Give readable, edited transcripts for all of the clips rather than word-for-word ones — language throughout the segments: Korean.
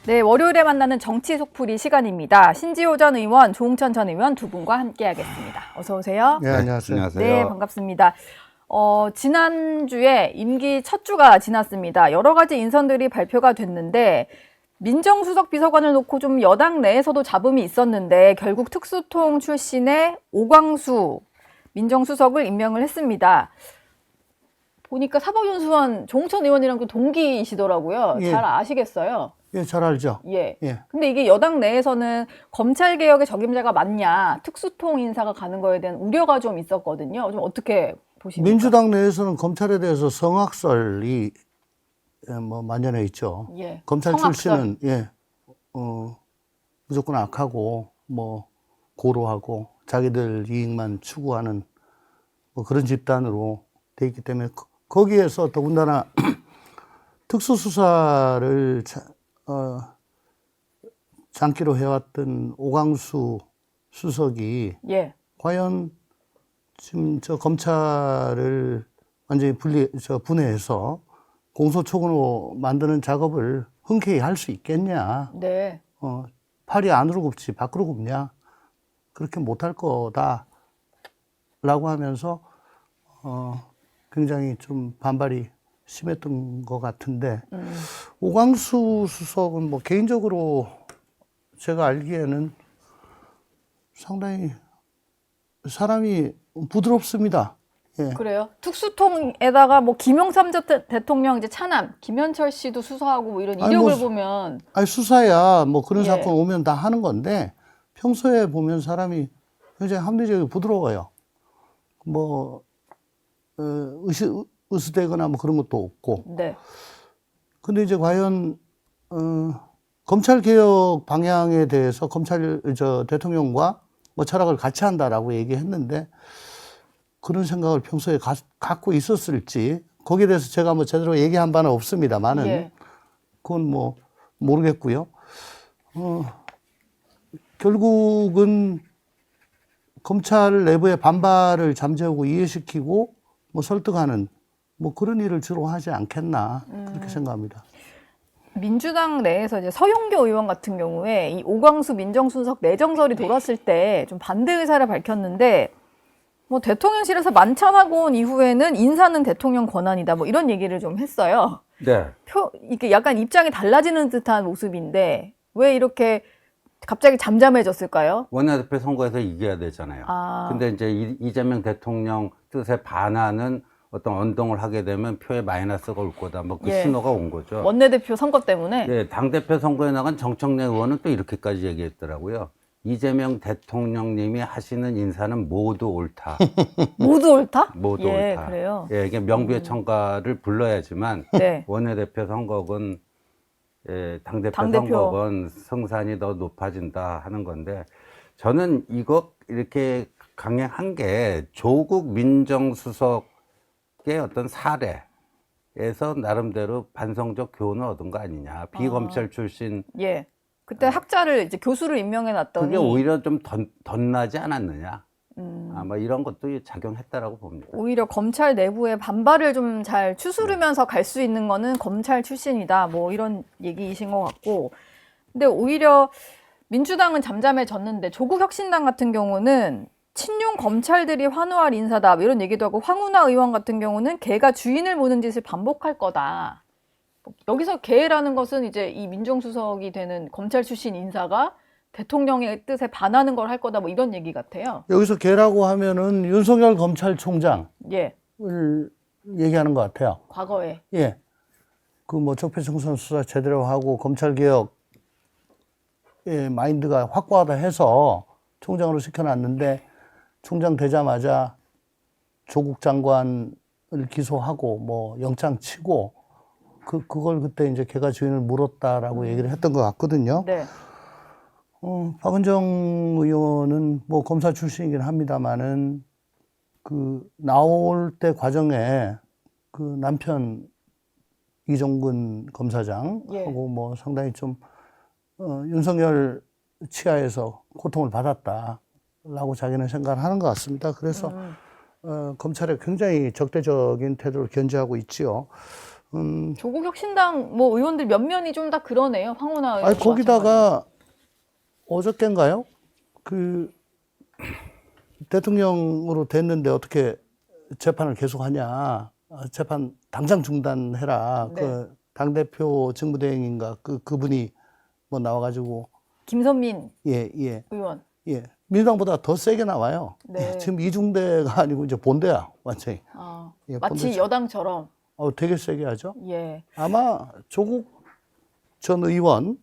네, 월요일에 만나는 정치 속풀이 시간입니다. 신지호 전 의원, 조홍천 전 의원 두 분과 함께하겠습니다. 어서 오세요. 네, 안녕하세요. 안녕하세요. 네, 반갑습니다. 지난주에 임기 첫 주가 지났습니다. 여러 가지 인선들이 발표가 됐는데 민정수석 비서관을 놓고 좀 여당 내에서도 잡음이 있었는데 결국 특수통 출신의 오광수 민정수석을 임명을 했습니다. 보니까 사법연수원 조홍천 의원이랑 또 동기이시더라고요. 예. 잘 아시겠어요? 예, 잘 알죠. 예. 예. 근데 이게 여당 내에서는 검찰 개혁의 적임자가 맞냐, 특수통 인사가 가는 거에 대한 우려가 좀 있었거든요. 좀 어떻게 보십니까? 민주당 내에서는 검찰에 대해서 성악설이 만연해 있죠. 예. 검찰 성악설. 출신은 무조건 악하고 고루하고 자기들 이익만 추구하는 그런 집단으로 돼 있기 때문에 거기에서 더군다나 특수수사를 장기로 해왔던 오광수 수석이 예. 과연 지금 검찰을 완전히 분해해서 공소초근으로 만드는 작업을 흔쾌히 할 수 있겠냐? 네. 팔이 안으로 굽지 밖으로 굽냐? 그렇게 못할 거다라고 하면서 굉장히 좀 반발이 심했던 것 같은데 오광수 수석은 개인적으로 제가 알기에는 상당히 사람이 부드럽습니다. 예. 그래요? 특수통에다가 김영삼 전 대통령 이제 차남, 김현철 씨도 수사하고 이런 이력을 보면. 아니, 수사야 그런 예. 사건 오면 다 하는 건데 평소에 보면 사람이 굉장히 합리적이고 부드러워요. 으스대거나 그런 것도 없고. 네. 근데 이제 과연, 검찰 개혁 방향에 대해서 대통령과 철학을 같이 한다라고 얘기했는데 그런 생각을 평소에 갖고 있었을지 거기에 대해서 제가 제대로 얘기한 바는 없습니다만은 예. 그건 모르겠고요. 결국은 검찰 내부의 반발을 잠재우고 이해시키고 설득하는 그런 일을 주로 하지 않겠나 그렇게 생각합니다. 민주당 내에서 이제 서용교 의원 같은 경우에 이 오광수 민정수석 내정설이 돌았을 때 좀 반대 의사를 밝혔는데 대통령실에서 만찬하고 온 이후에는 인사는 대통령 권한이다 이런 얘기를 좀 했어요. 네. 이게 약간 입장이 달라지는 듯한 모습인데 왜 이렇게 갑자기 잠잠해졌을까요? 원내대표 선거에서 이겨야 되잖아요. 근데 이제 이재명 대통령 뜻에 반하는 어떤 언동을 하게 되면 표에 마이너스가 올 거다. 그 예. 신호가 온 거죠. 원내대표 선거 때문에? 네, 당대표 선거에 나간 정청래 의원은 또 이렇게까지 얘기했더라고요. 이재명 대통령님이 하시는 인사는 모두 옳다. 모두 옳다? 모두 예, 옳다. 그래요. 예, 이게 명부의 청가를 불러야지만 네. 원내대표 선거건 당대표 당대표. 선거건 성산이 더 높아진다 하는 건데 저는 이거 이렇게 강행한 게 조국 민정수석의 어떤 사례에서 나름대로 반성적 교훈을 얻은 거 아니냐. 비검찰 출신. 예. 그때 학자를 이제 교수를 임명해 놨더니 그게 오히려 좀 덧나지 않았느냐. 아마 이런 것도 작용했다라고 봅니다. 오히려 검찰 내부의 반발을 좀 잘 추스르면서 갈 수 있는 거는 검찰 출신이다. 이런 얘기이신 것 같고. 근데 오히려 민주당은 잠잠해졌는데 조국 혁신당 같은 경우는 친윤 검찰들이 환호할 인사다. 이런 얘기도 하고 황운하 의원 같은 경우는 개가 주인을 모는 짓을 반복할 거다. 여기서 개라는 것은 이제 이 민정수석이 되는 검찰 출신 인사가 대통령의 뜻에 반하는 걸 할 거다. 이런 얘기 같아요. 여기서 개라고 하면은 윤석열 검찰총장을 예. 얘기하는 것 같아요. 과거에. 예. 적폐청산 수사 제대로 하고 검찰개혁의 마인드가 확고하다 해서 총장으로 시켜놨는데 총장 되자마자 조국 장관을 기소하고 영장 치고 그걸 그때 이제 개가 주인을 물었다라고 얘기를 했던 것 같거든요. 네. 박은정 의원은 검사 출신이긴 합니다만은 나올 때 과정에 남편 이종근 검사장하고 상당히 좀 윤석열 치하에서 고통을 받았다라고 자기는 생각을 하는 것 같습니다. 그래서 검찰에 굉장히 적대적인 태도를 견지하고 있지요. 조국 혁신당 뭐 의원들 몇 면이 좀 다 그러네요. 황운하 의원. 아니, 거기다가 어저께인가요? 그 대통령으로 됐는데 어떻게 재판을 계속하냐? 재판 당장 중단해라. 네. 그 당대표 직무대행인가 그분이 뭐 나와가지고 김선민 예. 의원. 예. 민주당보다 더 세게 나와요. 네. 지금 이중대가 아니고 이제 본대야, 완전히. 예, 마치 본대죠. 여당처럼. 되게 세게 하죠. 예. 아마 조국 전 의원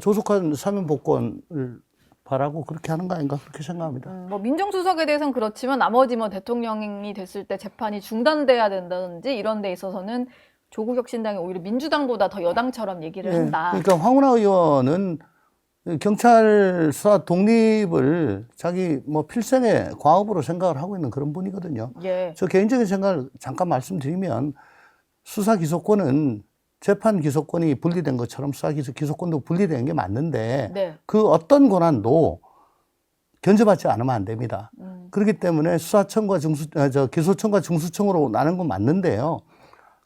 조속한 사면 복권을 바라고 그렇게 하는 거 아닌가 그렇게 생각합니다. 뭐 민정수석에 대해서는 그렇지만 나머지 뭐 대통령이 됐을 때 재판이 중단돼야 된다든지 이런 데 있어서는 조국 혁신당이 오히려 민주당보다 더 여당처럼 얘기를 예, 한다. 그러니까 황운하 의원은 경찰 수사 독립을 자기 뭐 필생의 과업으로 생각을 하고 있는 그런 분이거든요. 예. 저 개인적인 생각을 잠깐 말씀드리면 수사 기소권은 재판 기소권이 분리된 것처럼 수사 기소권도 분리된 게 맞는데 네. 그 어떤 권한도 견제받지 않으면 안 됩니다. 그렇기 때문에 수사청과 기소청과 중수청으로 나눈 건 맞는데요.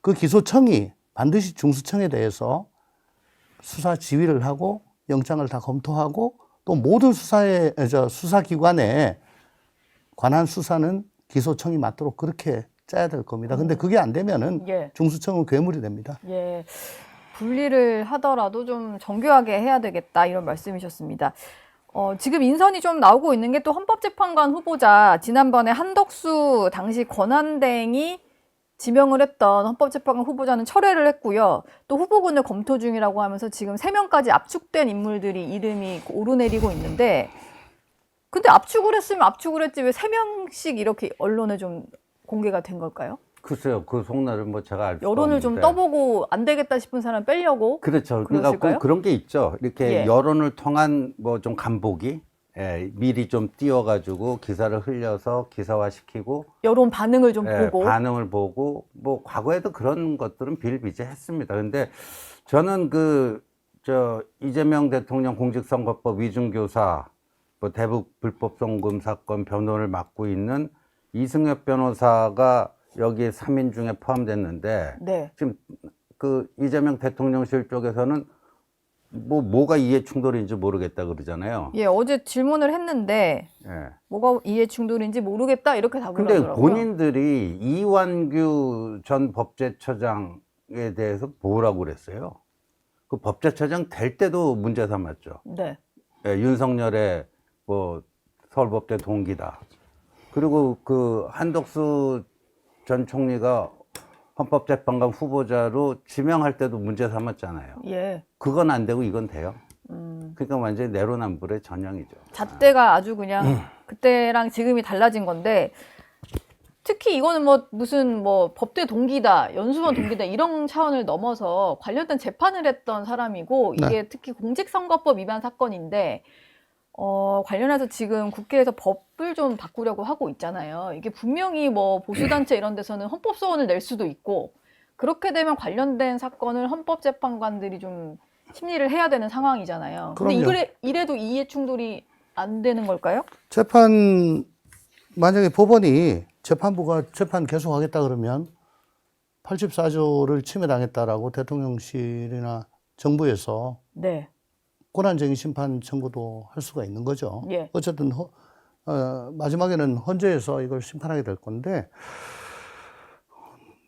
그 기소청이 반드시 중수청에 대해서 수사 지휘를 하고 영장을 다 검토하고 또 모든 수사기관에 관한 수사는 기소청이 맡도록 그렇게 짜야 될 겁니다. 근데 그게 안 되면은 예. 중수청은 괴물이 됩니다. 예. 분리를 하더라도 좀 정교하게 해야 되겠다 이런 말씀이셨습니다. 지금 인선이 좀 나오고 있는 게 또 헌법재판관 후보자 지난번에 한덕수 당시 권한대행이 지명을 했던 헌법재판관 후보자는 철회를 했고요. 또 후보군을 검토 중이라고 하면서 지금 3명까지 압축된 인물들이 이름이 오르내리고 있는데 근데 압축을 했으면 압축을 했지 왜 3명씩 이렇게 언론에 좀 공개가 된 걸까요? 글쎄요, 그 속내를 뭐 제가 알 수 없는데. 여론을 좀 떠보고 안 되겠다 싶은 사람 빼려고. 그렇죠. 그러니까 그러실까요? 꼭 그런 게 있죠. 이렇게 예. 여론을 통한 뭐 좀 간보기, 미리 좀 띄워가지고 기사를 흘려서 기사화시키고 여론 반응을 좀 보고. 반응을 보고 뭐 과거에도 그런 것들은 비일비재했습니다. 근데 저는 이재명 대통령 공직선거법 위중교사, 뭐 대북 불법 송금 사건 변호를 맡고 있는 이승엽 변호사가 여기에 3인 중에 포함됐는데 네. 지금 그 이재명 대통령실 쪽에서는 뭐가 이해 충돌인지 모르겠다 그러잖아요. 예, 어제 질문을 했는데 예. 뭐가 이해 충돌인지 모르겠다 이렇게 답을 근데 하더라고요. 본인들이 이완규 전 법제처장에 대해서 뭐라고 그랬어요? 그 법제처장 될 때도 문제 삼았죠. 네. 예, 윤석열의 뭐 서울법대 동기다. 그리고 그 한덕수 전 총리가 헌법재판관 후보자로 지명할 때도 문제 삼았잖아요. 예. 그건 안 되고 이건 돼요. 그러니까 완전히 내로남불의 전형이죠. 잣대가 아주 그냥 그때랑 지금이 달라진 건데 특히 이거는 뭐 무슨 뭐 법대 동기다, 연수원 동기다 이런 차원을 넘어서 관련된 재판을 했던 사람이고 이게 특히 공직선거법 위반 사건인데 관련해서 지금 국회에서 법을 좀 바꾸려고 하고 있잖아요. 이게 분명히 뭐 보수단체 이런 데서는 헌법소원을 낼 수도 있고 그렇게 되면 관련된 사건을 헌법재판관들이 좀 심리를 해야 되는 상황이잖아요. 근데 그럼요. 이래도 이해 충돌이 안 되는 걸까요? 만약에 법원이 재판부가 재판 계속하겠다 그러면 84조를 침해당했다라고 대통령실이나 정부에서 네. 권한쟁의 심판 청구도 할 수가 있는 거죠. 예. 어쨌든 마지막에는 헌재에서 이걸 심판하게 될 건데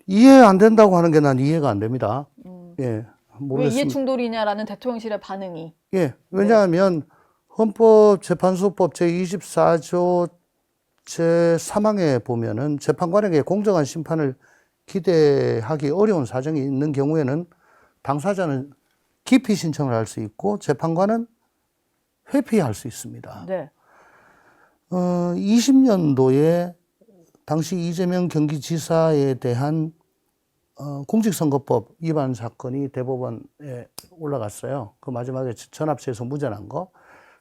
이해 안 된다고 하는 게 난 이해가 안 됩니다. 예, 왜 모르겠습니다. 이해 충돌이냐라는 대통령실의 반응이. 예, 왜냐하면 헌법재판소법 제24조 제3항에 보면은 재판관에게 공정한 심판을 기대하기 어려운 사정이 있는 경우에는 당사자는 기피 신청을 할 수 있고 재판관은 회피할 수 있습니다. 네. 20년도에 당시 이재명 경기지사에 대한 공직선거법 위반 사건이 대법원에 올라갔어요. 그 마지막에 전합체에서 무죄난 거.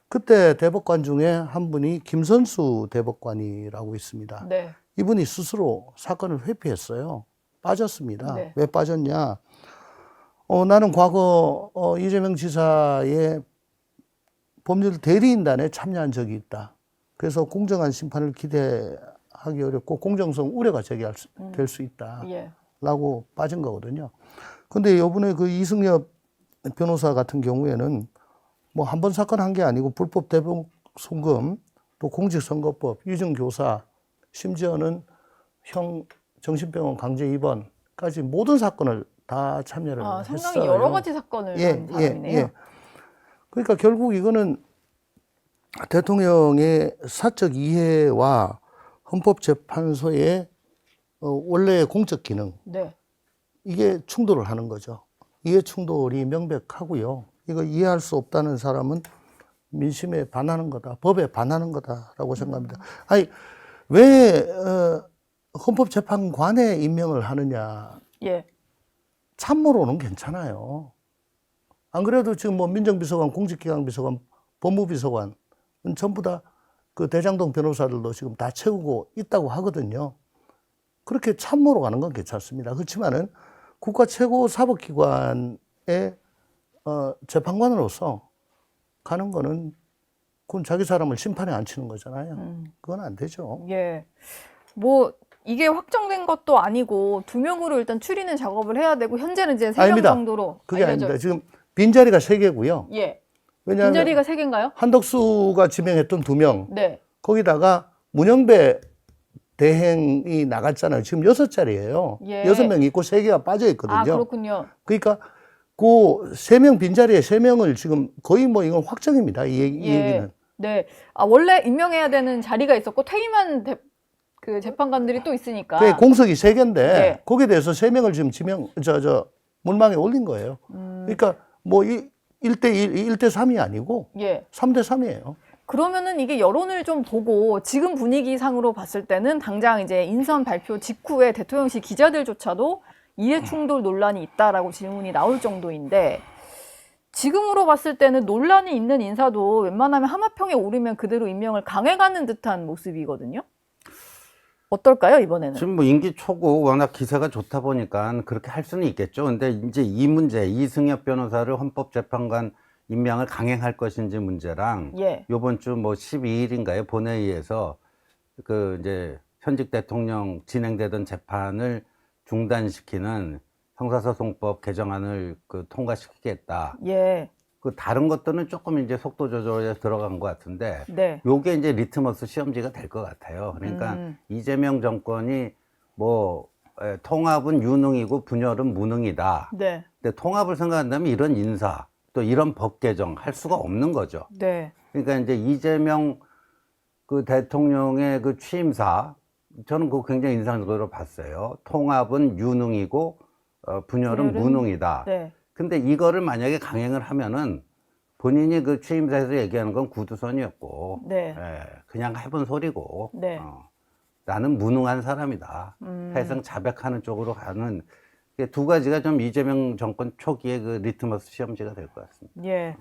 그때 대법관 중에 한 분이 김선수 대법관이라고 있습니다. 네. 이분이 스스로 사건을 회피했어요. 빠졌습니다. 네. 왜 빠졌냐? 나는 과거 이재명 지사의 법률 대리인단에 참여한 적이 있다. 그래서 공정한 심판을 기대하기 어렵고 공정성 우려가 제기될 수 있다. 예. 된다라고 빠진 거거든요. 근데 요번에 그 이승엽 변호사 같은 경우에는 뭐 한 번 사건 한 게 아니고 불법 대북 송금, 또 공직선거법, 위증교사, 심지어는 형 정신병원 강제 입원까지 모든 사건을 다 참여를 상당히 했어요. 여러 가지 사건을 한 사람이네요. 그러니까 결국 이거는 대통령의 사적 이해와 헌법재판소의 원래의 공적 기능, 네. 이게 충돌을 하는 거죠. 이해 충돌이 명백하고요. 이거 이해할 수 없다는 사람은 민심에 반하는 거다, 법에 반하는 거다라고 생각합니다. 아니, 왜 헌법재판관에 임명을 하느냐? 예. 참모로는 괜찮아요. 안 그래도 지금 뭐 민정비서관, 공직기강비서관, 법무비서관 전부 다 그 대장동 변호사들도 지금 다 채우고 있다고 하거든요. 그렇게 참모로 가는 건 괜찮습니다. 그렇지만은 국가 최고 사법기관의 재판관으로서 가는 거는 그건 자기 사람을 심판에 앉히는 거잖아요. 그건 안 되죠. 예. 뭐 이게 확정된 것도 아니고 2명으로 일단 추리는 작업을 해야 되고 현재는 이제 3명 아닙니다. 정도로 그게 알려져. 아닙니다. 지금 빈자리가 3개고요. 예. 왜냐하면 빈자리가 3개인가요? 한덕수가 지명했던 2명, 네. 거기다가 문영배 대행이 나갔잖아요. 지금 6자리예요. 예. 6명 있고 3개가 빠져 있거든요. 아, 그렇군요. 그러니까 그 3명 빈자리에 3명을 지금 거의 뭐 이건 확정입니다. 이 얘기는. 네. 원래 임명해야 되는 자리가 있었고 퇴임한 그 재판관들이 또 있으니까. 그게 공석이 3개인데 네. 거기에 대해서 3명을 지금 문망에 올린 거예요. 그러니까 뭐 1대1, 1대3이 아니고 예. 3대3이에요. 그러면은 이게 여론을 좀 보고 지금 분위기상으로 봤을 때는 당장 이제 인선 발표 직후에 대통령실 기자들조차도 이해 충돌 논란이 있다라고 질문이 나올 정도인데 지금으로 봤을 때는 논란이 있는 인사도 웬만하면 하마평에 오르면 그대로 임명을 강행하는 듯한 모습이거든요. 어떨까요, 이번에는? 지금 뭐 임기 초고 워낙 기세가 좋다 보니까 그렇게 할 수는 있겠죠. 근데 이제 이 문제, 이승엽 변호사를 헌법재판관 임명을 강행할 것인지 문제랑 예. 요번 주 뭐 12일인가요? 본회의에서 그 이제 현직 대통령 진행되던 재판을 중단시키는 형사소송법 개정안을 그 통과시키겠다. 예. 그 다른 것들은 조금 이제 속도 조절에 들어간 것 같은데 네. 요게 이제 리트머스 시험지가 될 것 같아요. 그러니까 이재명 정권이 뭐 통합은 유능이고 분열은 무능이다. 네. 근데 통합을 생각한다면 이런 인사 또 이런 법 개정 할 수가 없는 거죠. 네. 그러니까 이제 이재명 그 대통령의 그 취임사 저는 그거 굉장히 인상적으로 봤어요. 통합은 유능이고 분열은 무능이다. 네. 근데 이거를 만약에 강행을 하면은 본인이 그 취임사에서 얘기하는 건 구두선이었고, 네. 그냥 해본 소리고, 네. 나는 무능한 사람이다. 사실상 자백하는 쪽으로 가는 두 가지가 좀 이재명 정권 초기에 그 리트머스 시험지가 될 것 같습니다. 예.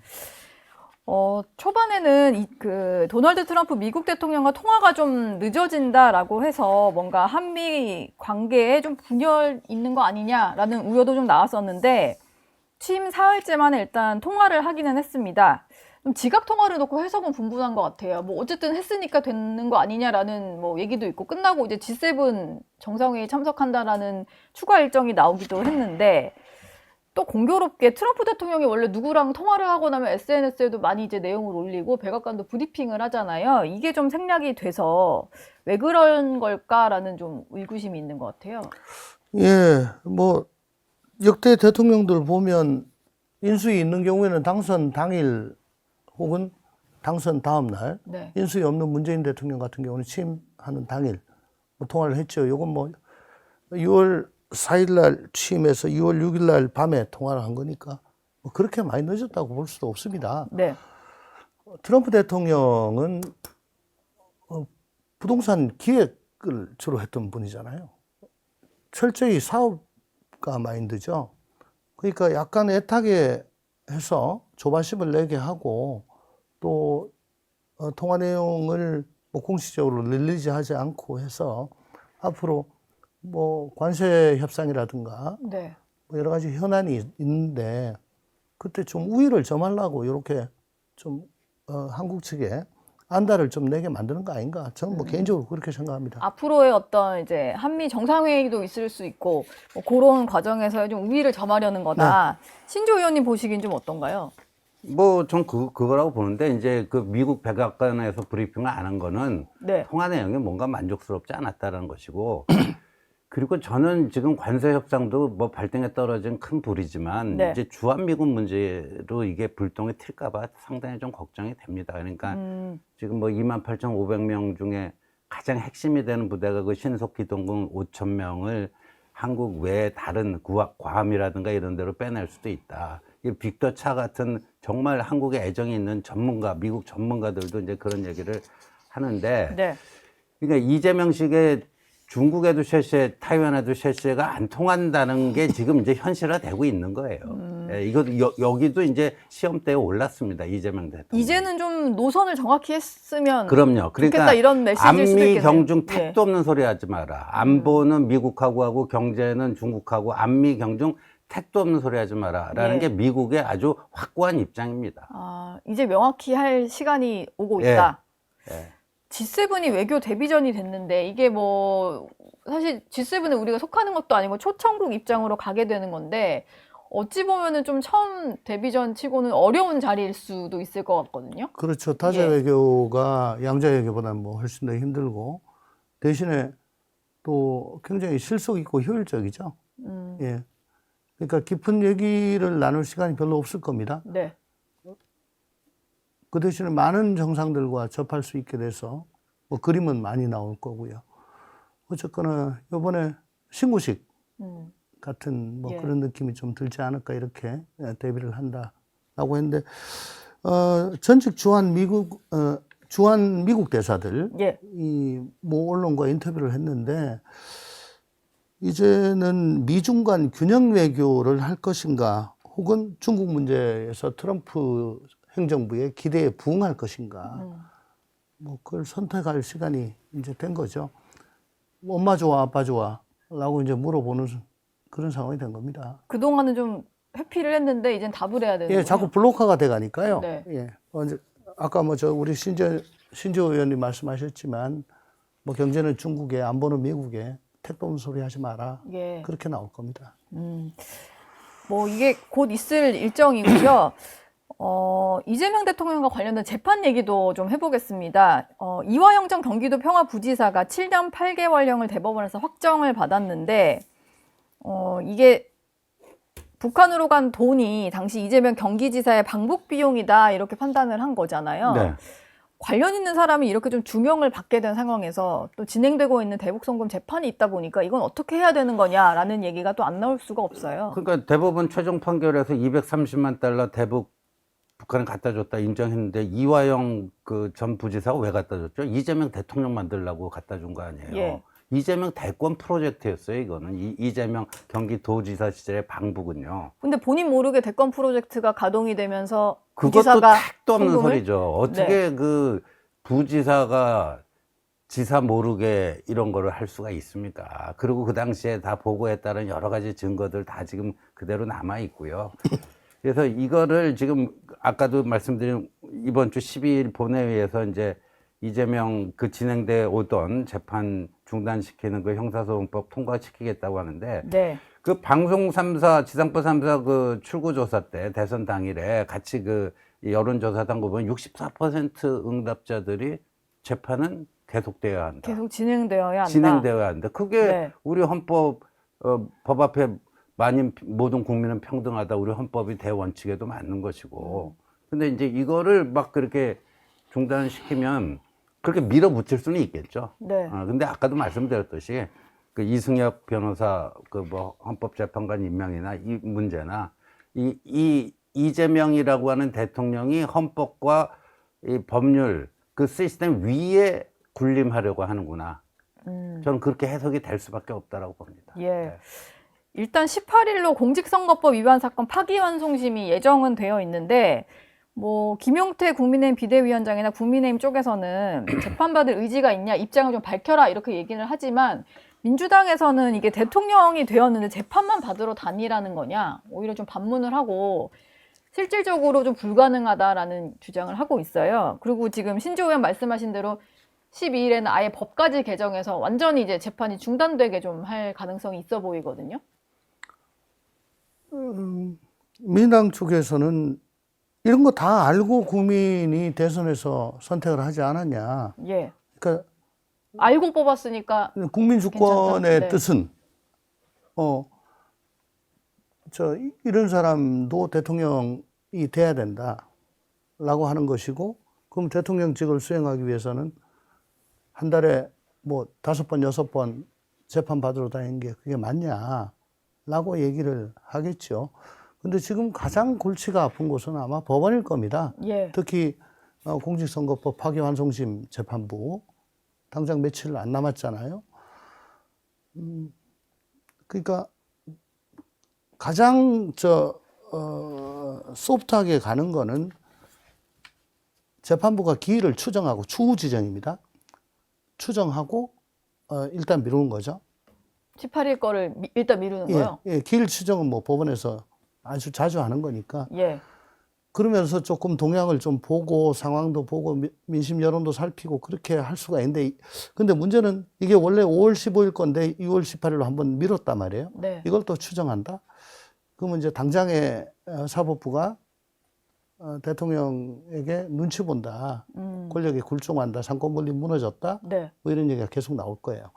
초반에는 그 도널드 트럼프 미국 대통령과 통화가 좀 늦어진다라고 해서 뭔가 한미 관계에 좀 분열 있는 거 아니냐라는 우려도 좀 나왔었는데 취임 사흘째 만에 일단 통화를 하기는 했습니다. 좀 지각 통화를 놓고 해석은 분분한 것 같아요. 뭐 어쨌든 했으니까 되는 거 아니냐라는 뭐 얘기도 있고 끝나고 이제 G7 정상회의 참석한다라는 추가 일정이 나오기도 했는데 또 공교롭게 트럼프 대통령이 원래 누구랑 통화를 하고 나면 SNS에도 많이 이제 내용을 올리고 백악관도 브리핑을 하잖아요. 이게 좀 생략이 돼서 왜 그런 걸까라는 좀 의구심이 있는 것 같아요. 예, 뭐 역대 대통령들 보면 인수위 있는 경우에는 당선 당일 혹은 당선 다음 날, 네. 인수위 없는 문재인 대통령 같은 경우는 취임하는 당일 뭐 통화를 했죠. 이건 뭐 6월 4일 날 취임해서 6월 6일 날 밤에 통화를 한 거니까 뭐 그렇게 많이 늦었다고 볼 수도 없습니다. 네. 트럼프 대통령은 부동산 기획을 주로 했던 분이잖아요. 철저히 사업가 마인드죠. 그러니까 약간 애타게 해서 조바심을 내게 하고 또 통화 내용을 뭐 공식적으로 릴리즈하지 않고 해서 앞으로 뭐 관세 협상이라든가 네. 뭐 여러 가지 현안이 있는데 그때 좀 우위를 점하려고 이렇게 좀 한국 측에 안달을 좀 내게 만드는 거 아닌가? 저는 뭐 개인적으로 그렇게 생각합니다. 앞으로의 어떤 이제 한미 정상회의도 있을 수 있고 뭐 그런 과정에서 좀 우위를 점하려는 거다. 신조 의원님 보시기엔 좀 어떤가요? 뭐 전 그거라고 보는데 이제 그 미국 백악관에서 브리핑을 안 한 거는 네. 통화 내용이 뭔가 만족스럽지 않았다는 것이고 그리고 저는 지금 관세 협상도 뭐 발등에 떨어진 큰 불이지만 네. 이제 주한미군 문제로 이게 불똥이 튈까봐 상당히 좀 걱정이 됩니다. 그러니까 지금 뭐 28,500명 중에 가장 핵심이 되는 부대가 그 신속기동군 5,000명을 한국 외에 다른 괌이라든가 이런 데로 빼낼 수도 있다. 이 빅터 차 같은 정말 한국에 애정이 있는 전문가, 미국 전문가들도 이제 그런 얘기를 하는데, 네. 그러니까 이재명식의 중국에도 쉐쉐, 타이완에도 쉐쉐가 안 통한다는 게 지금 이제 현실화되고 있는 거예요. 예, 이것도 여기도 이제 시험대에 올랐습니다. 이재명 대통령. 이제는 좀 노선을 정확히 했으면 그럼요. 그러니까 좋겠다 이런 메시지일 수도 안미 있겠네요. 경중 예. 택도 없는 소리 하지 마라. 안보는 미국하고 하고 경제는 중국하고 안미 경중 택도 없는 소리 하지 마라. 라는 예. 게 미국의 아주 확고한 입장입니다. 아, 이제 명확히 할 시간이 오고 예. 있다. 예. G7이 외교 데뷔전이 됐는데 이게 뭐 사실 G7에 우리가 속하는 것도 아니고 초청국 입장으로 가게 되는 건데 어찌 보면은 좀 처음 데뷔전 치고는 어려운 자리일 수도 있을 것 같거든요. 그렇죠. 타자 예. 외교가 양자 외교보다는 뭐 훨씬 더 힘들고 대신에 또 굉장히 실속 있고 효율적이죠. 예. 그러니까 깊은 얘기를 나눌 시간이 별로 없을 겁니다. 네. 그 대신에 많은 정상들과 접할 수 있게 돼서 뭐 그림은 많이 나올 거고요. 어쨌거나 이번에 신구식 같은 뭐 예. 그런 느낌이 좀 들지 않을까 이렇게 대비를 한다라고 했는데 전직 주한 미국 대사들 예. 이 모 언론과 인터뷰를 했는데 이제는 미중 간 균형 외교를 할 것인가 혹은 중국 문제에서 트럼프 행정부의 기대에 부응할 것인가 뭐 그걸 선택할 시간이 이제 된 거죠. 엄마 좋아 아빠 좋아 라고 이제 물어보는 그런 상황이 된 겁니다. 그동안은 좀 회피를 했는데 이젠 답을 해야 되는 예, 자꾸 블록화가 돼 가니까요. 네. 예. 아까 뭐 우리 신조 의원님 말씀하셨지만 뭐 경제는 중국에 안보는 미국에 택도 없는 소리 하지 마라. 예. 그렇게 나올 겁니다. 뭐 이게 곧 있을 일정이고요. 이재명 대통령과 관련된 재판 얘기도 좀 해보겠습니다. 이화영 전 경기도 평화부지사가 7년 8개월형을 대법원에서 확정을 받았는데, 이게 북한으로 간 돈이 당시 이재명 경기지사의 방북 비용이다 이렇게 판단을 한 거잖아요. 네. 관련 있는 사람이 이렇게 좀 중형을 받게 된 상황에서 또 진행되고 있는 대북송금 재판이 있다 보니까 이건 어떻게 해야 되는 거냐라는 얘기가 또 안 나올 수가 없어요. 그러니까 대법원 최종 판결에서 230만 달러 대북 북한에 갖다 줬다 인정했는데 이화영 그 전 부지사가 왜 갖다 줬죠? 이재명 대통령 만들려고 갖다 준 거 아니에요. 예. 이재명 대권 프로젝트였어요, 이거는. 이재명 경기도지사 시절의 방북은요. 근데 본인 모르게 대권 프로젝트가 가동이 되면서 그것도 부지사가 택도 없는 송금을? 소리죠. 어떻게 그 부지사가 지사 모르게 이런 거를 할 수가 있습니까? 그리고 그 당시에 다 보고에 따른 여러 가지 증거들 다 지금 그대로 남아 있고요. 그래서 이거를 지금 아까도 말씀드린 이번 주 12일 본회의에서 이제 이재명 그 진행돼 오던 재판 중단시키는 그 형사소송법 통과시키겠다고 하는데 네. 그 방송 3사, 지상파 3사 그 출구조사 때 대선 당일에 같이 그 여론조사단 거 보면 64% 응답자들이 재판은 계속되어야 한다. 계속 진행되어야 한다. 진행되어야 한다. 그게 네. 우리 헌법, 법 앞에 모든 국민은 평등하다. 우리 헌법이 대원칙에도 맞는 것이고. 근데 이제 이거를 막 그렇게 중단시키면 그렇게 밀어붙일 수는 있겠죠. 네. 근데 아까도 말씀드렸듯이 그 이승엽 변호사 그 뭐 헌법재판관 임명이나 이 문제나 이재명이라고 하는 대통령이 헌법과 이 법률 그 시스템 위에 군림하려고 하는구나. 저는 그렇게 해석이 될 수밖에 없다라고 봅니다. 예. 네. 일단 18일로 공직선거법 위반 사건 파기환송심이 예정은 되어 있는데 뭐 김용태 국민의힘 비대위원장이나 국민의힘 쪽에서는 재판받을 의지가 있냐 입장을 좀 밝혀라 이렇게 얘기를 하지만 민주당에서는 이게 대통령이 되었는데 재판만 받으러 다니라는 거냐 오히려 좀 반문을 하고 실질적으로 좀 불가능하다라는 주장을 하고 있어요. 그리고 지금 신조 의원 말씀하신 대로 12일에는 아예 법까지 개정해서 완전히 이제 재판이 중단되게 좀 할 가능성이 있어 보이거든요. 민주당 쪽에서는 이런 거 다 알고 국민이 대선에서 선택을 하지 않았냐. 예. 그러니까 알고 뽑았으니까 국민 주권의 괜찮다. 네. 뜻은 이런 사람도 대통령이 돼야 된다라고 하는 것이고, 그럼 대통령직을 수행하기 위해서는 한 달에 뭐 5번, 6번 재판 받으러 다니는 게 그게 맞냐라고 얘기를 하겠죠. 근데 지금 가장 골치가 아픈 곳은 아마 법원일 겁니다. 예. 특히 공직선거법 파기환송심 재판부 당장 며칠 안 남았잖아요. 그러니까 가장 소프트하게 가는 거는 재판부가 기일을 추정하고 추후 지정입니다. 추정하고 일단 미루는 거죠. 18일 거를 일단 미루는 거요. 예, 기일 추정은 뭐 법원에서 아주 자주 하는 거니까. 예. 그러면서 조금 동향을 좀 보고 상황도 보고 민심 여론도 살피고 그렇게 할 수가 있는데, 근데 문제는 이게 원래 5월 15일 건데 6월 18일로 한번 미뤘단 말이에요. 네. 이걸 또 추정한다? 그러면 이제 당장에 사법부가 대통령에게 눈치 본다. 권력에 굴종한다. 상권분리 무너졌다. 네. 뭐 이런 얘기가 계속 나올 거예요.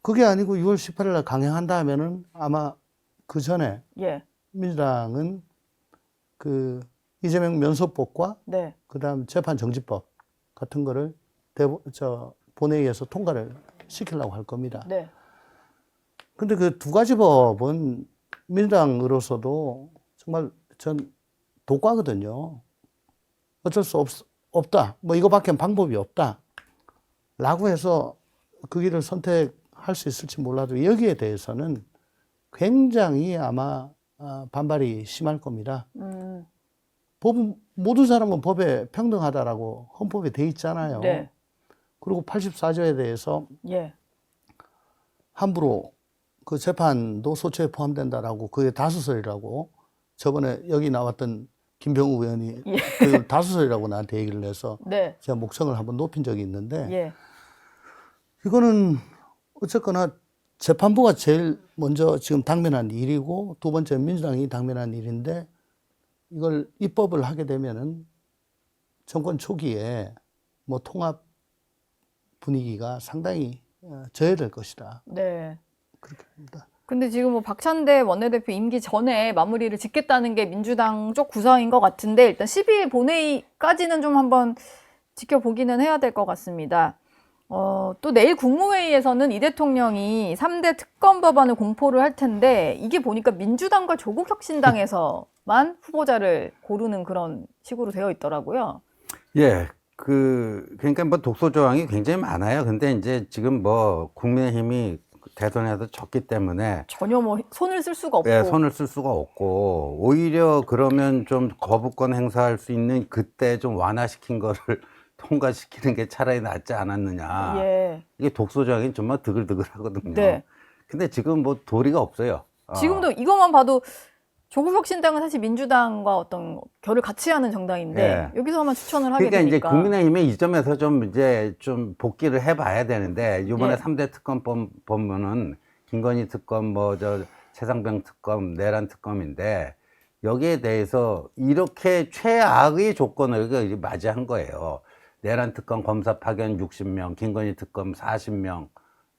그게 아니고 6월 18일 날 강행한다 하면은 아마 그 전에 예. 민주당은 그 이재명 면소법과 네. 그다음 재판 정지법 같은 거를 본회의에서 통과를 시키려고 할 겁니다. 네. 근데 그 두 가지 법은 민주당으로서도 정말 전 독과거든요. 어쩔 수 없다. 뭐 이거밖에 방법이 없다. 라고 해서 그 길을 선택할 수 있을지 몰라도 여기에 대해서는 굉장히 아마 반발이 심할 겁니다. 모든 사람은 법에 평등하다라고 헌법에 돼 있잖아요. 네. 그리고 84조에 대해서 예. 함부로 그 재판도 소추에 포함된다라고, 그게 다수설이라고 저번에 여기 나왔던 김병우 의원이 예. 그걸 다수설이라고 나한테 얘기를 해서 네. 제가 목청을 한번 높인 적이 있는데, 예. 이거는 어쨌거나 재판부가 제일 먼저 지금 당면한 일이고, 두 번째 민주당이 당면한 일인데, 이걸 입법을 하게 되면은 정권 초기에 뭐 통합 분위기가 상당히 저해될 것이다. 네. 그렇게 봅니다. 근데 지금 뭐 박찬대 원내대표 임기 전에 마무리를 짓겠다는 게 민주당 쪽 구상인 것 같은데, 일단 12일 본회의까지는 좀 한번 지켜보기는 해야 될 것 같습니다. 또 내일 국무회의에서는 이 대통령이 3대 특검 법안을 공포를 할 텐데, 이게 보니까 민주당과 조국혁신당에서만 후보자를 고르는 그런 식으로 되어 있더라고요. 예, 그러니까 뭐 독소 조항이 굉장히 많아요. 근데 이제 지금 뭐 국민의힘이 대선에서 졌기 때문에 전혀 뭐 손을 쓸 수가 없고. 예, 손을 쓸 수가 없고, 오히려 그러면 좀 거부권 행사할 수 있는 그때 좀 완화시킨 거를 통과시키는 게 차라리 낫지 않았느냐. 예. 이게 독소 조항이 정말 드글드글하거든요. 네. 근데 지금 뭐 도리가 없어요. 지금도 이것만 봐도 조국혁신당은 사실 민주당과 어떤 결을 같이 하는 정당인데, 예. 여기서만 추천을 하게 그러니까 되니까. 이제 국민의힘이 이 점에서 좀 복귀를 해봐야 되는데, 이번에 예. 3대 특검 보면은 김건희 특검, 뭐 최상병 특검, 내란 특검인데, 여기에 대해서 이렇게 최악의 조건을 맞이한 거예요. 내란 특검 검사 파견 60명, 김건희 특검 40명,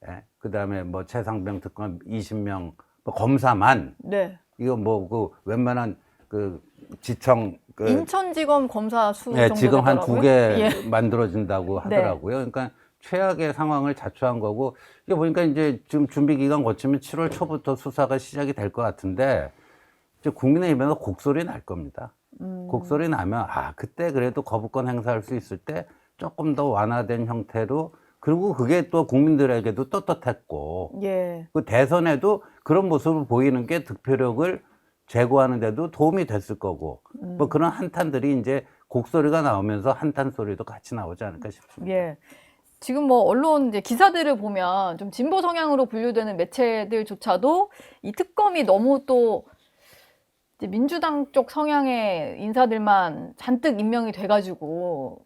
예? 그 다음에 뭐 최상병 특검 20명, 뭐 검사만. 네. 이거 뭐 웬만한 지청 인천지검 검사 수 예, 정도 지금 한 되더라고요. 2개 예. 만들어진다고 하더라고요. 그러니까 최악의 상황을 자초한 거고, 이게 보니까 이제 지금 준비 기간 거치면 7월 초부터 수사가 시작이 될 것 같은데, 이제 국민의힘에서 곡소리 날 겁니다. 곡소리 나면 그때 그래도 거부권 행사할 수 있을 때 조금 더 완화된 형태로, 그리고 그게 또 국민들에게도 떳떳했고, 예. 그 대선에도 그런 모습을 보이는 게 득표력을 제고하는 데도 도움이 됐을 거고, 뭐 그런 한탄들이 이제 곡소리가 나오면서 한탄 소리도 같이 나오지 않을까 싶습니다. 예. 지금 뭐 언론 이제 기사들을 보면 좀 진보 성향으로 분류되는 매체들조차도 이 특검이 너무 또 이제 민주당 쪽 성향의 인사들만 잔뜩 임명이 돼가지고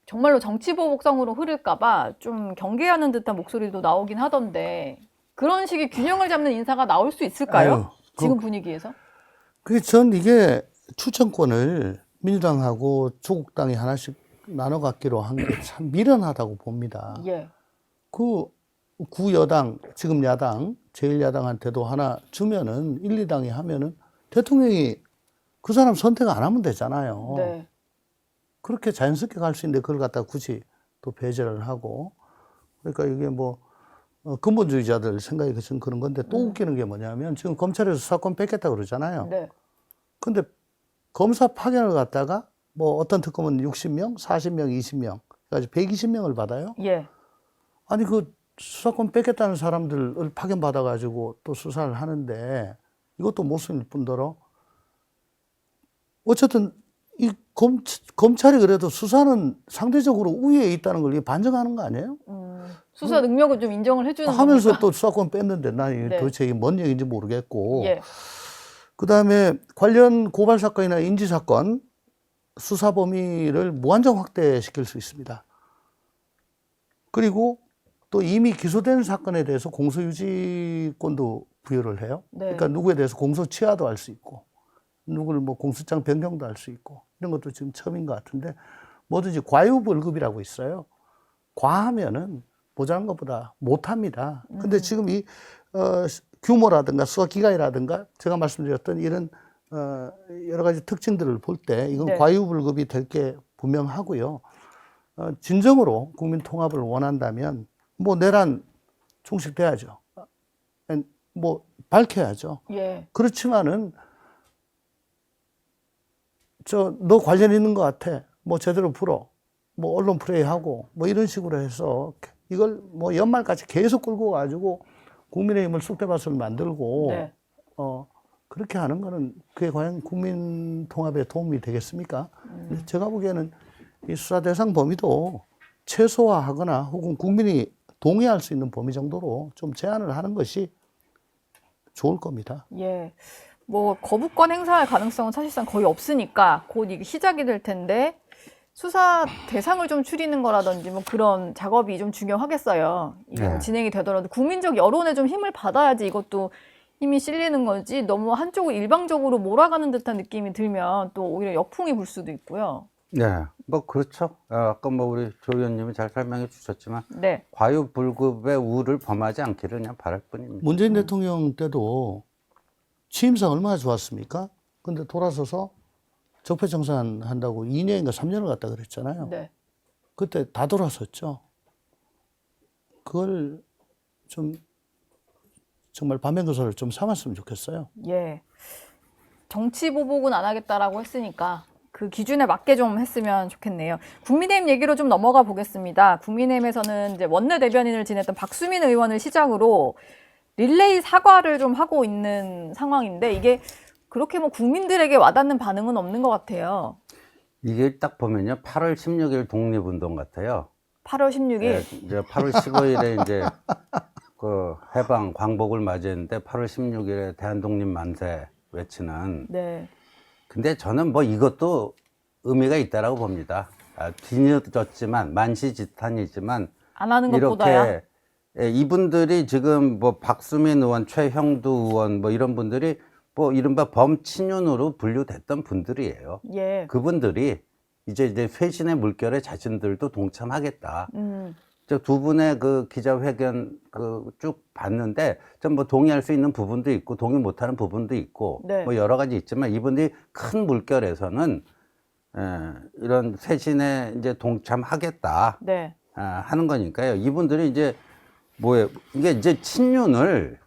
정말로 정치보복성으로 흐를까봐 좀 경계하는 듯한 목소리도 나오긴 하던데 그런 식의 균형을 잡는 인사가 나올 수 있을까요? 아유, 지금 분위기에서? 전 이게 추천권을 민주당하고 조국당이 하나씩 나눠 갖기로 한 게 참 미련하다고 봅니다. 예. 그 구여당, 지금 야당, 제1야당한테도 하나 주면은 1, 2당이 하면은 대통령이 그 사람 선택 안 하면 되잖아요. 네. 그렇게 자연스럽게 갈 수 있는데 그걸 갖다 굳이 또 배제를 하고 그러니까 이게 뭐 근본주의자들 생각이 그런 건데 또 웃기는 게 뭐냐면 지금 검찰에서 수사권 뺏겠다 그러잖아요. 네. 근데 검사 파견을 갖다가 뭐 어떤 특검은 60명, 40명, 20명, 그래서 120명을 받아요. 예. 아니 그 수사권 뺏겠다는 사람들을 파견 받아가지고 또 수사를 하는데 이것도 모순일 뿐더러 어쨌든 이 검찰이 그래도 수사는 상대적으로 우위에 있다는 걸 반증하는 거 아니에요? 수사 능력을 좀 인정을 해주는 하면서 겁니까? 또 수사권 뺐는데 난 네. 도대체 이게 뭔 얘기인지 모르겠고 예. 그다음에 관련 고발 사건이나 인지 사건 수사 범위를 무한정 확대시킬 수 있습니다. 그리고 또 이미 기소된 사건에 대해서 공소유지권도 부여를 해요. 네. 그러니까 누구에 대해서 공소 취하도 할 수 있고 누구를 뭐 공소장 변경도 할 수 있고 이런 것도 지금 처음인 것 같은데 뭐든지 과유불급이라고 있어요. 과하면은 모자란 것보다 못합니다. 근데 지금 이 규모라든가 수사 기간이라든가 제가 말씀드렸던 이런 여러 가지 특징들을 볼 때 이건 네. 과유불급이 될 게 분명하고요. 진정으로 국민 통합을 원한다면 뭐 내란 종식돼야죠. 뭐 밝혀야죠. 예. 그렇지만은 너 관련 있는 것 같아. 뭐 제대로 풀어. 뭐 언론 플레이하고 뭐 이런 식으로 해서 이걸 뭐 연말까지 계속 끌고 가지고 국민의힘을 쑥대밭을 만들고 네. 그렇게 하는 거는 그게 과연 국민 통합에 도움이 되겠습니까? 제가 보기에는 이 수사 대상 범위도 최소화하거나 혹은 국민이 동의할 수 있는 범위 정도로 좀 제한을 하는 것이 좋을 겁니다. 예. 뭐 거부권 행사할 가능성은 사실상 거의 없으니까 곧 이게 시작이 될 텐데 수사 대상을 좀 추리는 거라든지 뭐 그런 작업이 좀 중요하겠어요. 이게 뭐 네. 진행이 되더라도 국민적 여론에 좀 힘을 받아야지 이것도 힘이 실리는 거지 너무 한쪽을 일방적으로 몰아가는 듯한 느낌이 들면 또 오히려 역풍이 불 수도 있고요. 네, 뭐 그렇죠. 아까 뭐 우리 조 의원님이 잘 설명해 주셨지만 네. 과유불급의 우를 범하지 않기를 그냥 바랄 뿐입니다. 문재인 대통령 때도 취임사 얼마나 좋았습니까? 근데 돌아서서 적폐청산 한다고 2년인가 3년을 갔다 그랬잖아요. 네. 그때 다 돌아섰죠. 그걸 좀 정말 반면교사를 좀 삼았으면 좋겠어요. 예. 정치 보복은 안 하겠다라고 했으니까 그 기준에 맞게 좀 했으면 좋겠네요. 국민의힘 얘기로 좀 넘어가 보겠습니다. 국민의힘에서는 이제 원내대변인을 지냈던 박수민 의원을 시작으로 릴레이 사과를 좀 하고 있는 상황인데 이게 그렇게 뭐 국민들에게 와닿는 반응은 없는 것 같아요. 이게 딱 보면요, 8월 16일 독립운동 같아요. 8월 16일. 네, 이제 8월 15일에 이제 그 해방 광복을 맞이했는데 8월 16일에 대한독립 만세 외치는. 네. 근데 저는 뭐 이것도 의미가 있다라고 봅니다. 뒤늦었지만 만시지탄이지만 안 하는 것보다야. 이렇게 이분들이 지금 뭐 박수민 의원, 최형두 의원 뭐 이런 분들이 뭐 이른바 범친윤으로 분류됐던 분들이에요. 예. 그분들이 이제 쇄신의 물결에 자신들도 동참하겠다. 저 두 분의 그 기자회견 그 쭉 봤는데 좀 뭐 동의할 수 있는 부분도 있고 동의 못하는 부분도 있고 네. 뭐 여러 가지 있지만 이분들이 큰 물결에서는 이런 쇄신에 이제 동참하겠다. 네. 하는 거니까요. 이분들이 이제 뭐예요? 이게 이제 친윤을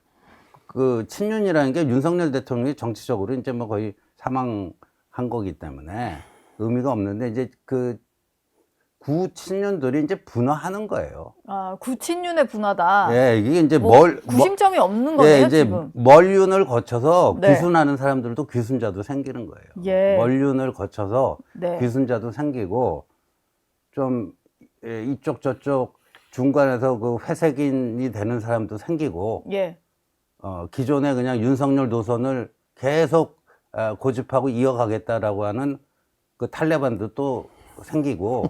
그 친윤이라는 게 윤석열 대통령이 정치적으로 이제 뭐 거의 사망한 거기 때문에 의미가 없는데 이제 그 구친윤들이 이제 분화하는 거예요. 아, 구친윤의 분화다. 예, 이게 이제 뭐 구심점이 없는 거네요, 예, 이제 지금. 멀윤을 거쳐서 네. 귀순하는 사람들도 귀순자도 생기는 거예요. 예. 멀윤을 거쳐서 네. 귀순자도 생기고 좀 이쪽 저쪽 중간에서 그 회색인이 되는 사람도 생기고 예. 기존에 그냥 윤석열 노선을 계속 고집하고 이어가겠다라고 하는 그 탈레반도 또 생기고,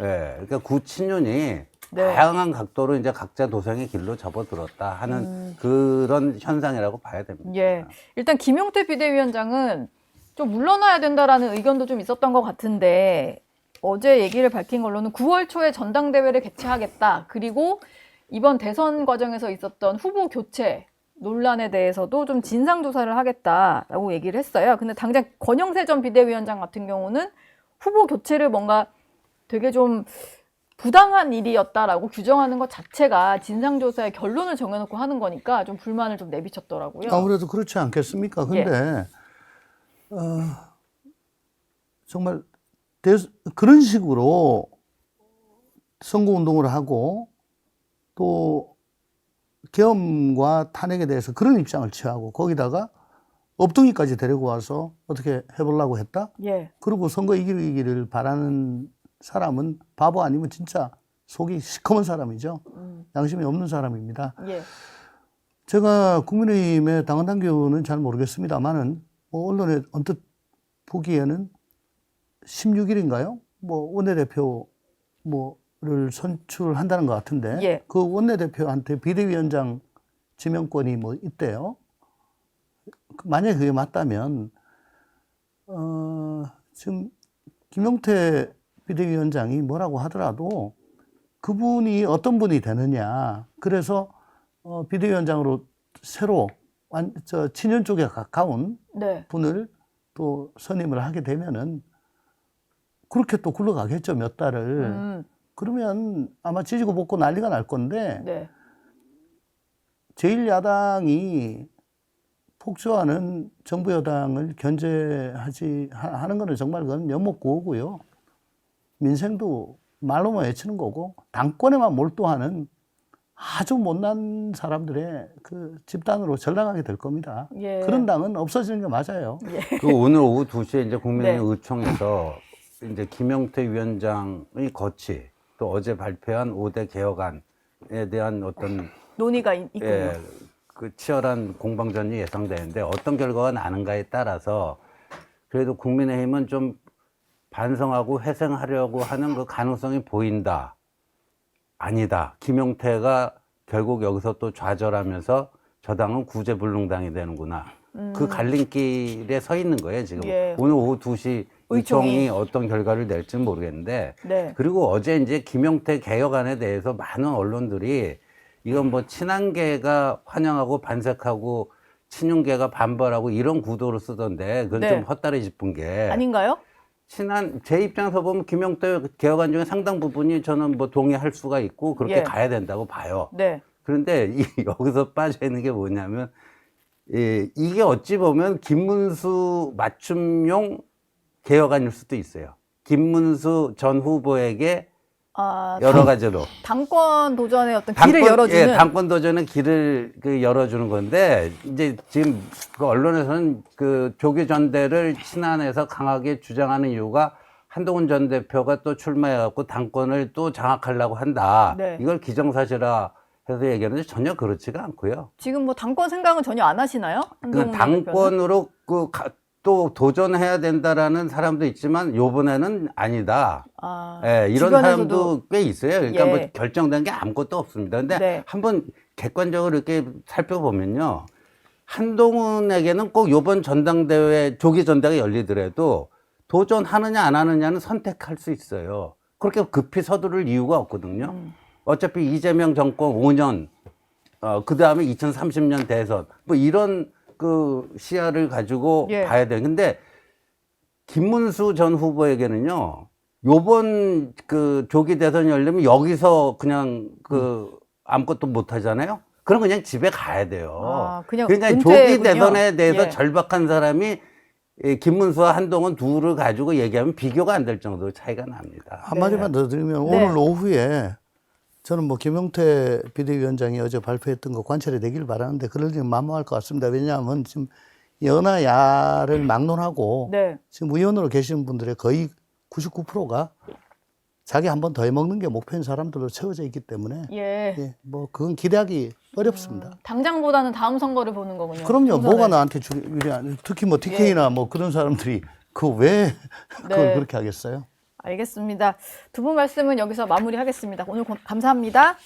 예, 그러니까 구친윤이 네. 다양한 각도로 이제 각자 도생의 길로 접어들었다 하는 그런 현상이라고 봐야 됩니다. 예. 일단 김용태 비대위원장은 좀 물러나야 된다라는 의견도 좀 있었던 것 같은데 어제 얘기를 밝힌 걸로는 9월 초에 전당대회를 개최하겠다. 그리고 이번 대선 과정에서 있었던 후보 교체 논란에 대해서도 좀 진상조사를 하겠다라고 얘기를 했어요. 근데 당장 권영세 전 비대위원장 같은 경우는 후보 교체를 뭔가 되게 좀 부당한 일이었다라고 규정하는 것 자체가 진상조사의 결론을 정해놓고 하는 거니까 좀 불만을 좀 내비쳤더라고요. 아무래도 그렇지 않겠습니까? 근데 정말 그런 식으로 선거운동을 하고 또 계엄과 탄핵에 대해서 그런 입장을 취하고 거기다가 업둥이까지 데리고 와서 어떻게 해보려고 했다? 예. 그리고 선거 이기기를 바라는 사람은 바보 아니면 진짜 속이 시커먼 사람이죠. 양심이 없는 사람입니다. 예. 제가 국민의힘의 당헌 당규는 잘 모르겠습니다만은 뭐 언론에 언뜻 보기에는 16일인가요? 뭐 원내대표 뭐를 선출한다는 것 같은데 예. 그 원내대표한테 비대위원장 지명권이 뭐 있대요. 만약에 그게 맞다면 지금 김용태 비대위원장이 뭐라고 하더라도 그분이 어떤 분이 되느냐. 그래서 비대위원장으로 새로 친윤 쪽에 가까운 네. 분을 또 선임을 하게 되면은 그렇게 또 굴러가겠죠, 몇 달을. 그러면 아마 지지고 볶고 난리가 날 건데 네. 제1야당이 폭주하는 정부 여당을 하는 거는 정말 그건 면목고우고요. 민생도 말로만 외치는 거고 당권에만 몰두하는 아주 못난 사람들의 그 집단으로 전락하게 될 겁니다. 예. 그런 당은 없어지는 게 맞아요. 그 오늘 오후 2시에 이제 국민의힘 네. 의총에서 이제 김용태 위원장의 거취 또 어제 발표한 5대 개혁안에 대한 어떤 논의가 있군요. 예, 그 치열한 공방전이 예상되는데 어떤 결과가 나는가에 따라서 그래도 국민의힘은 좀 반성하고 회생하려고 하는 그 가능성이 보인다. 아니다. 김용태가 결국 여기서 또 좌절하면서 저 당은 구제불능당이 되는구나. 그 갈림길에 서 있는 거예요, 지금. 예. 오늘 오후 2시 의총이 의총이 어떤 결과를 낼지는 모르겠는데. 네. 그리고 어제 이제 김용태 개혁안에 대해서 많은 언론들이 이건 뭐 친한계가 환영하고 반색하고 친윤계가 반발하고 이런 구도로 쓰던데 그건 네. 좀 헛다리 짚은 게 아닌가요? 제 입장에서 보면 김용태 개혁안 중에 상당 부분이 저는 뭐 동의할 수가 있고 그렇게 예. 가야 된다고 봐요. 네. 그런데 여기서 빠져 있는 게 뭐냐면 이게 어찌 보면 김문수 맞춤용 개혁안일 수도 있어요. 김문수 전 후보에게 아, 여러 가지로 당권 도전의 어떤 길을 열어주는. 예, 당권 도전의 길을 열어주는 건데 이제 지금 그 언론에서는 그 조기 전대를 친한에서 강하게 주장하는 이유가 한동훈 전 대표가 또 출마해갖고 당권을 또 장악하려고 한다. 네. 이걸 기정사실화 해서 얘기하는데 전혀 그렇지가 않고요. 지금 뭐 당권 생각은 전혀 안 하시나요? 한동훈 그 대표는? 당권으로 또 도전해야 된다라는 사람도 있지만 요번에는 아니다. 아, 예, 이런 주변에서도- 사람도 꽤 있어요. 그러니까 예. 뭐 결정된 게 아무것도 없습니다. 근데 네. 한번 객관적으로 이렇게 살펴보면요. 한동훈에게는 꼭 요번 전당대회, 조기 전대가 열리더라도 도전하느냐 안 하느냐는 선택할 수 있어요. 그렇게 급히 서두를 이유가 없거든요. 어차피 이재명 정권 5년, 그 다음에 2030년 대선, 뭐 이런 그 시야를 가지고 예. 봐야 돼요. 근데 김문수 전 후보에게는요, 요번 그 조기 대선이 열리면 여기서 그냥 아무것도 못 하잖아요? 그럼 그냥 집에 가야 돼요. 아, 그냥 그러니까 은퇴군요. 조기 대선에 대해서 예. 절박한 사람이 이 김문수와 한동훈 둘을 가지고 얘기하면 비교가 안 될 정도로 차이가 납니다. 한마디만 더 드리면 네. 오늘 오후에 저는 뭐 김용태 비대위원장이 어제 발표했던 거 관찰이 되길 바라는데 그럴 일은 만무할 것 같습니다. 왜냐하면 지금 여나야를 막론하고 네. 지금 의원으로 계시는 분들의 거의 99%가 자기 한 번 더 해먹는 게 목표인 사람들로 채워져 있기 때문에 예. 예, 뭐 그건 기대하기 어렵습니다. 당장보다는 다음 선거를 보는 거군요. 그럼요. 총선을. 뭐가 나한테 유리한, 특히 뭐 TK나 뭐 그런 사람들이 그 왜 그걸 네. 그렇게 하겠어요? 알겠습니다. 두 분 말씀은 여기서 마무리하겠습니다. 오늘 감사합니다.